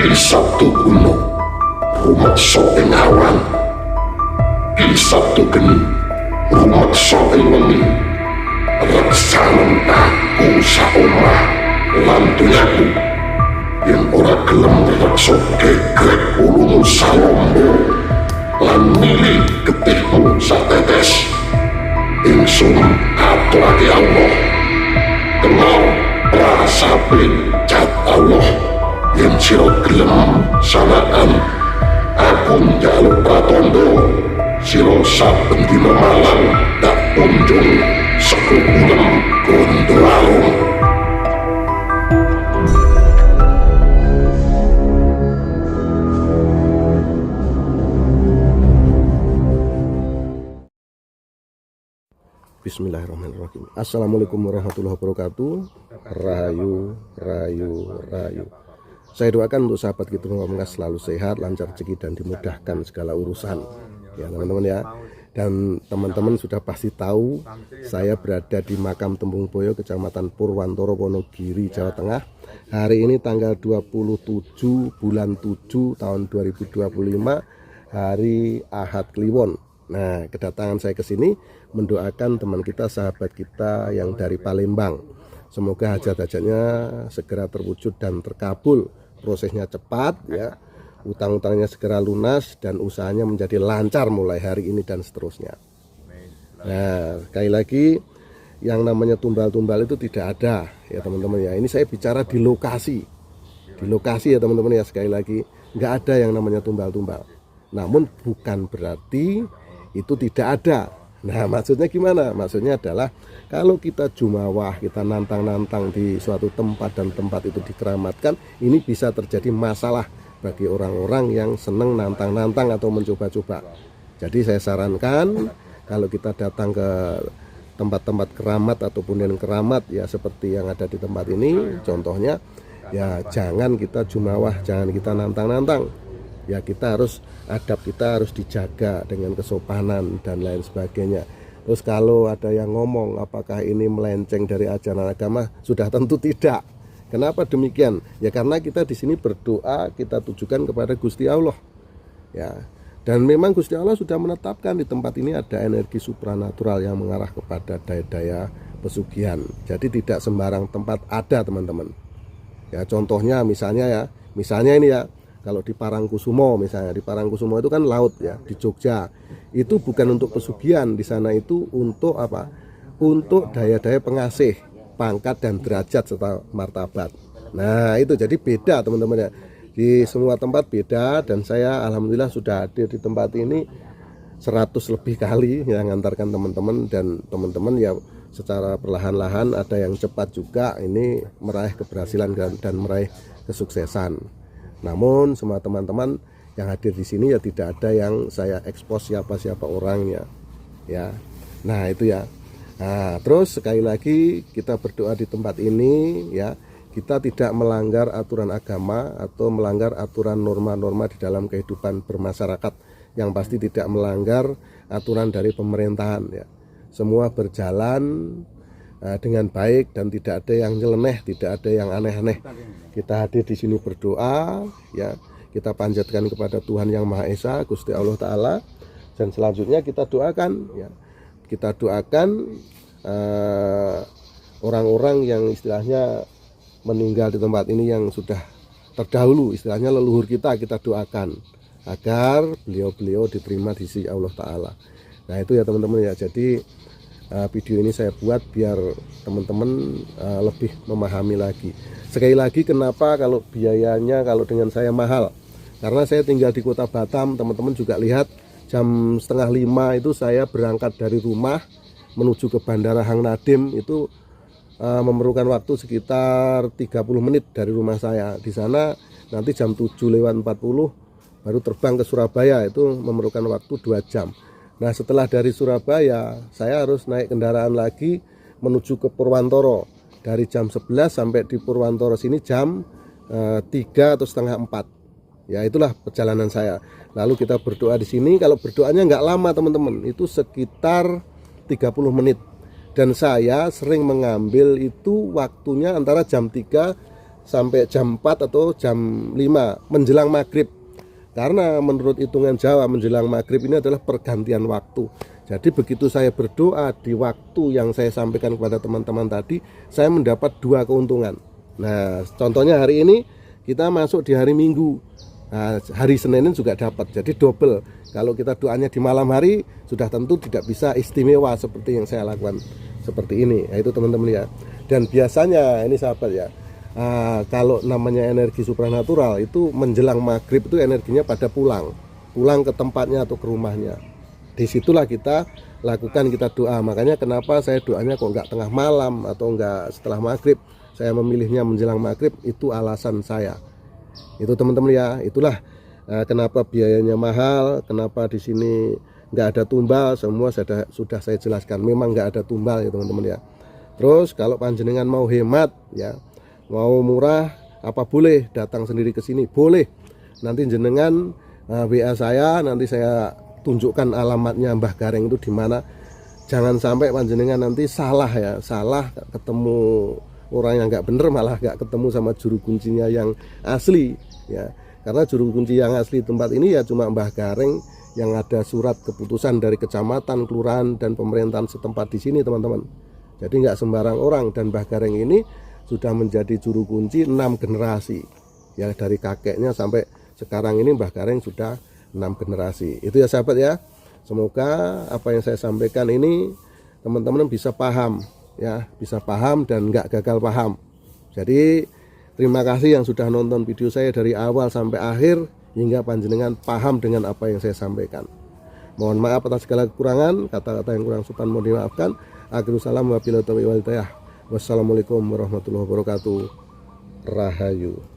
Ki Sabtu kuno rumeksa ing awan, Ki Sabtu geni rumeksa ing wengi. Reksanen aku saomah lan dunyaku, yen ora gelem reksa gegrek ulumu salombo lan milih getihmu satetes. Ingsun aturake Allah kena prasape cat Allah. Yen sira gelem sanaan aku njaluk pratandha, sira saben dina malam tak kunjung sekukulem Gondowarung. Bismillahirrahmanirrahim. Assalamualaikum warahmatullahi wabarakatuh. Rahayu, rayu, rayu. Saya doakan untuk sahabat kita semoga selalu sehat, lancar rezeki dan dimudahkan segala urusan. Ya teman-teman ya. Dan teman-teman sudah pasti tahu saya berada di Makam Tembung Boyo, Kecamatan Purwantoro, Wonogiri, Jawa Tengah. Hari ini tanggal 27 bulan 7 tahun 2025, hari Ahad Kliwon. Nah, kedatangan saya ke sini mendoakan teman kita, sahabat kita yang dari Palembang. Semoga hajat-hajatnya segera terwujud dan terkabul, prosesnya cepat ya, utang-utangnya segera lunas dan usahanya menjadi lancar mulai hari ini dan seterusnya. Nah, sekali lagi yang namanya tumbal-tumbal itu tidak ada ya teman-teman ya. Ini saya bicara di lokasi ya teman-teman ya. Sekali lagi nggak ada yang namanya tumbal-tumbal. Namun bukan berarti itu tidak ada. Nah, maksudnya gimana? Maksudnya adalah kalau kita jumawah, kita nantang-nantang di suatu tempat dan tempat itu dikeramatkan, ini bisa terjadi masalah bagi orang-orang yang senang nantang-nantang atau mencoba-coba. Jadi saya sarankan kalau kita datang ke tempat-tempat keramat ataupun yang keramat ya seperti yang ada di tempat ini, contohnya ya jangan kita jumawah, jangan kita nantang-nantang. Ya kita harus adab, kita harus dijaga dengan kesopanan dan lain sebagainya. Terus kalau ada yang ngomong apakah ini melenceng dari ajaran agama, sudah tentu tidak. Kenapa demikian? Ya karena kita di sini berdoa, kita tujukan kepada Gusti Allah. Ya. Dan memang Gusti Allah sudah menetapkan di tempat ini ada energi supranatural yang mengarah kepada daya-daya pesugihan. Jadi tidak sembarang tempat ada, teman-teman. Ya contohnya misalnya ini ya, kalau di Parangkusumo misalnya, di Parangkusumo itu kan laut ya, di Jogja. Itu bukan untuk pesugihan, di sana itu untuk apa? Untuk daya-daya pengasih, pangkat dan derajat serta martabat. Nah, itu jadi beda teman-teman ya. Di semua tempat beda dan saya alhamdulillah sudah hadir di tempat ini 100 lebih kali yang mengantarkan teman-teman, dan teman-teman ya secara perlahan-lahan ada yang cepat juga ini meraih keberhasilan dan meraih kesuksesan. Namun semua teman-teman yang hadir di sini ya tidak ada yang saya ekspos siapa-siapa orangnya ya. Nah itu ya. Nah terus sekali lagi kita berdoa di tempat ini ya, kita tidak melanggar aturan agama atau melanggar aturan norma-norma di dalam kehidupan bermasyarakat, yang pasti tidak melanggar aturan dari pemerintahan ya. Semua berjalan dengan baik dan tidak ada yang nyeleneh, tidak ada yang aneh-aneh. Kita hadir di sini berdoa ya, kita panjatkan kepada Tuhan Yang Maha Esa, Gusti Allah Ta'ala, dan selanjutnya kita doakan ya, kita doakan orang-orang yang istilahnya meninggal di tempat ini yang sudah terdahulu, istilahnya leluhur kita doakan agar beliau-beliau diterima di sisi Allah Ta'ala. Nah itu ya teman-teman ya. Jadi video ini saya buat biar teman-teman lebih memahami lagi. Sekali lagi kenapa kalau biayanya kalau dengan saya mahal, karena saya tinggal di kota Batam. Teman-teman juga lihat jam 4:30 itu saya berangkat dari rumah menuju ke Bandara Hang Nadim, itu memerlukan waktu sekitar 30 menit dari rumah saya. Di sana nanti jam 7:40 baru terbang ke Surabaya, itu memerlukan waktu 2 jam. Nah setelah dari Surabaya saya harus naik kendaraan lagi menuju ke Purwantoro. Dari jam 11 sampai di Purwantoro sini jam 3 atau setengah 4. Ya itulah perjalanan saya. Lalu kita berdoa di sini. Kalau berdoanya nggak lama teman-teman, itu sekitar 30 menit. Dan saya sering mengambil itu waktunya antara jam 3 sampai jam 4 atau jam 5 menjelang maghrib. Karena menurut hitungan Jawa menjelang maghrib ini adalah pergantian waktu. Jadi begitu saya berdoa di waktu yang saya sampaikan kepada teman-teman tadi, saya mendapat 2 keuntungan. Nah, contohnya hari ini kita masuk di hari Minggu. Nah, hari Senin juga dapat, jadi double. Kalau kita doanya di malam hari, sudah tentu tidak bisa istimewa seperti yang saya lakukan seperti ini. Nah, itu teman-teman ya. Dan biasanya ini sahabat ya, kalau namanya energi supranatural itu menjelang maghrib itu energinya pada pulang ke tempatnya atau ke rumahnya. Disitulah kita lakukan, kita doa. Makanya kenapa saya doanya kok nggak tengah malam atau nggak setelah maghrib, saya memilihnya menjelang maghrib, itu alasan saya. Itu teman-teman ya, itulah kenapa biayanya mahal, kenapa di sini nggak ada tumbal, semua sudah saya jelaskan. Memang nggak ada tumbal ya teman-teman ya. Terus kalau panjenengan mau hemat ya, mau murah, apa boleh datang sendiri ke sini, boleh. Nanti jenengan WA saya, nanti saya tunjukkan alamatnya Mbah Gareng itu di mana. Jangan sampai panjenengan nanti salah ya, salah ketemu orang yang nggak bener, malah nggak ketemu sama juru kuncinya yang asli ya. Karena juru kunci yang asli tempat ini ya cuma Mbah Gareng yang ada surat keputusan dari kecamatan, kelurahan, dan pemerintahan setempat di sini teman-teman. Jadi nggak sembarang orang, dan Mbah Gareng ini sudah menjadi juru kunci 6 generasi ya, dari kakeknya sampai sekarang ini Mbah Gareng sudah 6 generasi. Itu ya sahabat ya. Semoga apa yang saya sampaikan ini teman-teman bisa paham ya, bisa paham dan nggak gagal paham. Jadi terima kasih yang sudah nonton video saya dari awal sampai akhir hingga panjenengan paham dengan apa yang saya sampaikan. Mohon maaf atas segala kekurangan, kata-kata yang kurang sopan mohon dimaafkan. Akhirul salam wabillahi taufiq wal hidayah. Wassalamualaikum warahmatullahi wabarakatuh. Rahayu.